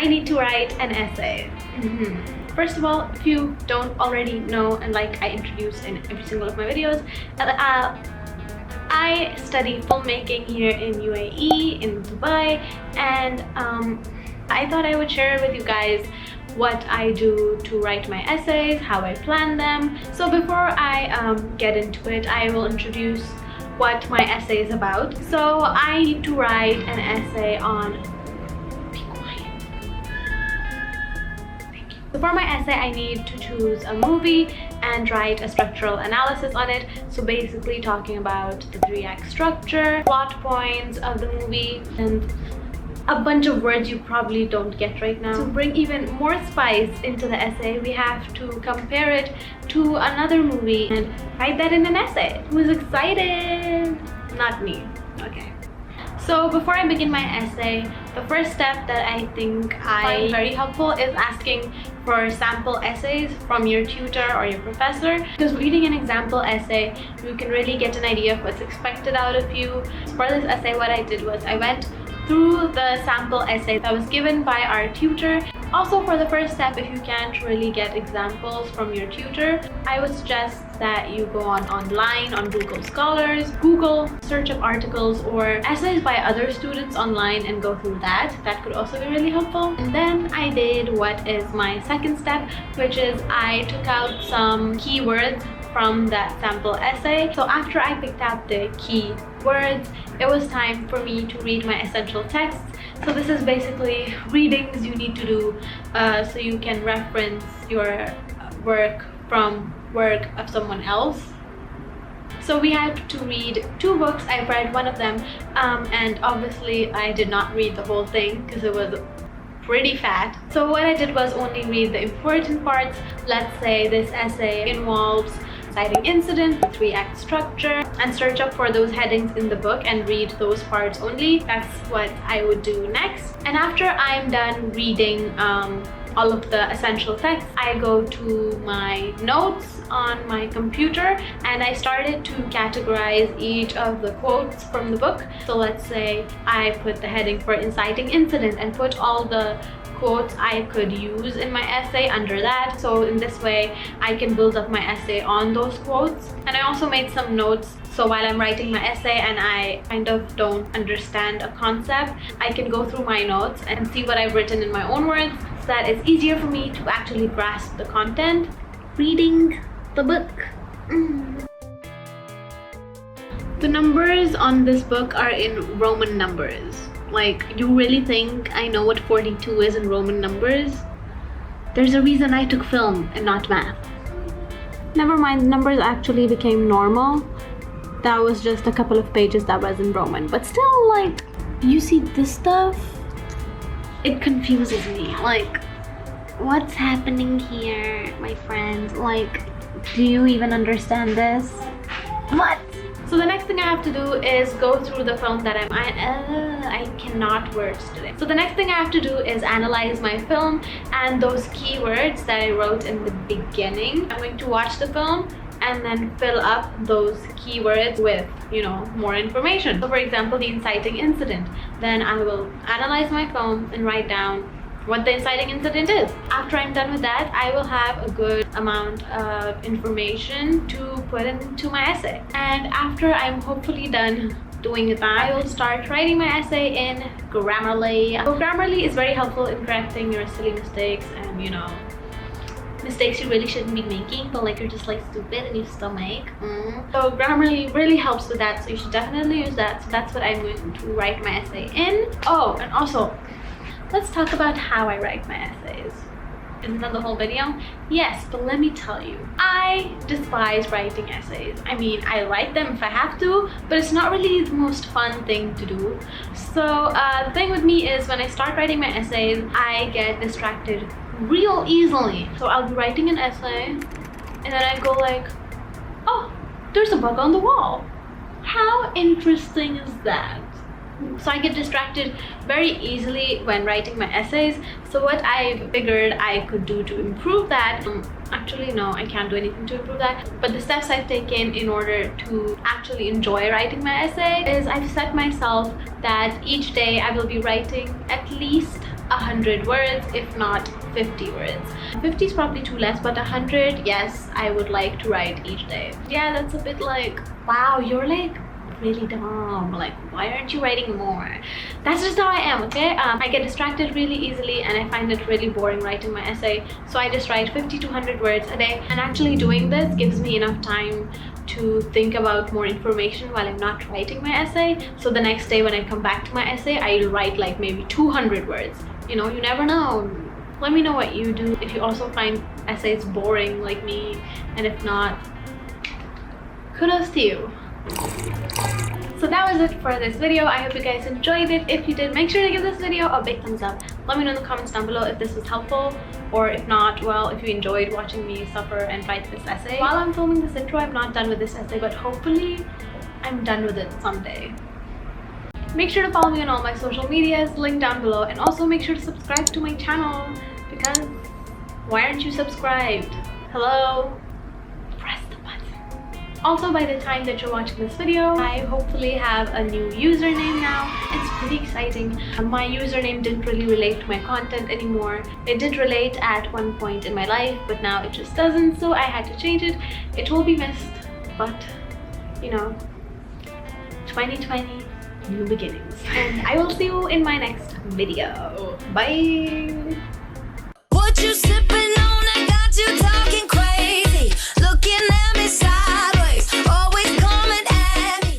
I need to write an essay. First of all, if you don't already know, and like I introduced in every single of my videos, I study filmmaking here in UAE, in Dubai, and I thought I would share with you guys what I do to write my essays, how I plan them. So before I get into it, I will introduce what my essay is about. So I need to write an essay on... Be quiet. Thank you. So for my essay, I need to choose a movie and write a structural analysis on it. So basically talking about the 3-act structure, plot points of the movie, and a bunch of words you probably don't get right now. To bring even more spice into the essay, we have to compare it to another movie and write that in an essay. Who's excited? Not me. Okay. So before I begin my essay, the first step that I think I find very helpful is asking for sample essays from your tutor or your professor. Because reading an example essay, you can really get an idea of what's expected out of you. For this essay, what I did was I went through the sample essay that was given by our tutor. Also, for the first step, if you can't really get examples from your tutor, I would suggest that you go online on Google Scholars, Google, search up articles or essays by other students online and go through that. That could also be really helpful. And then I did what is my second step, which is I took out some keywords from that sample essay. So after I picked out the key words, it was time for me to read my essential texts. So this is basically readings you need to do so you can reference your work from work of someone else. So we had to read 2 books. I read one of them and obviously I did not read the whole thing because it was pretty fat. So what I did was only read the important parts. Let's say this essay involves exciting incident, 3-act structure, and search up for those headings in the book and read those parts only. That's what I would do next. And after I'm done reading all of the essential text, I go to my notes on my computer and I started to categorize each of the quotes from the book. So let's say I put the heading for inciting incident and put all the quotes I could use in my essay under that. So in this way I can build up my essay on those quotes. And I also made some notes, so while I'm writing my essay and I kind of don't understand a concept, I can go through my notes and see what I've written in my own words, so that it's easier for me to actually grasp the content. Reading the book. The numbers on this book are in Roman numbers. Like, you really think I know what 42 is in Roman numbers? There's a reason I took film and not math. Never mind, numbers actually became normal. That was just a couple of pages that was in Roman. But still, like, you see this stuff? It confuses me. Like, what's happening here, my friends? Like, do you even understand this? What? So the next thing I have to do is go through the film that I cannot words today. So the next thing I have to do is analyze my film and those keywords that I wrote in the beginning. I'm going to watch the film and then fill up those keywords with, you know, more information. So for example, the inciting incident. Then I will analyze my film and write down what the inciting incident is. After I'm done with that, I will have a good amount of information to put into my essay. And after I'm hopefully done doing that, I will start writing my essay in Grammarly. So Grammarly is very helpful in correcting your silly mistakes and, you know, mistakes you really shouldn't be making, but like you're just like stupid and you still make. So Grammarly really helps with that, so you should definitely use that. So that's what I'm going to write my essay in. Oh, and also, let's talk about how I write my essays. Isn't that the whole video? Yes, but let me tell you, I despise writing essays. I mean, I write them if I have to, but it's not really the most fun thing to do. So the thing with me is when I start writing my essays, I get distracted real easily. So I'll be writing an essay and then I go like, oh, there's a bug on the wall. How interesting is that? So I get distracted very easily when writing my essays. So what I figured I could do to improve that, actually no, I can't do anything to improve that, but the steps I've taken in order to actually enjoy writing my essay is I've set myself that each day I will be writing at least 100 words, if not 50 words. 50 is probably too less, but 100, yes, I would like to write each day. Yeah, that's a bit like, wow, you're like really dumb, like why aren't you writing more? That's just how I am, okay? I get distracted really easily and I find it really boring writing my essay, so I just write 50 to 100 words a day. And actually doing this gives me enough time to think about more information while I'm not writing my essay, so the next day when I come back to my essay, I'll write like maybe 200 words. You know, you never know. Let me know what you do, if you also find essays boring like me, and if not, kudos to you. So that was it for this video. I hope you guys enjoyed it. If you did, make sure to give this video a big thumbs up. Let me know in the comments down below if this was helpful, or if not, well, if you enjoyed watching me suffer and write this essay. While I'm filming this intro, I'm not done with this essay, but hopefully I'm done with it someday. Make sure to follow me on all my social medias, link down below, and also make sure to subscribe to my channel, because why aren't you subscribed? Hello? Press the button. Also, by the time that you're watching this video, I hopefully have a new username now. It's pretty exciting. My username didn't really relate to my content anymore. It did relate at one point in my life, but now it just doesn't, so I had to change it. It will be missed, but you know, 2020, new beginnings. And I will see you in my next video. Bye! What you sipping on? I got you talking.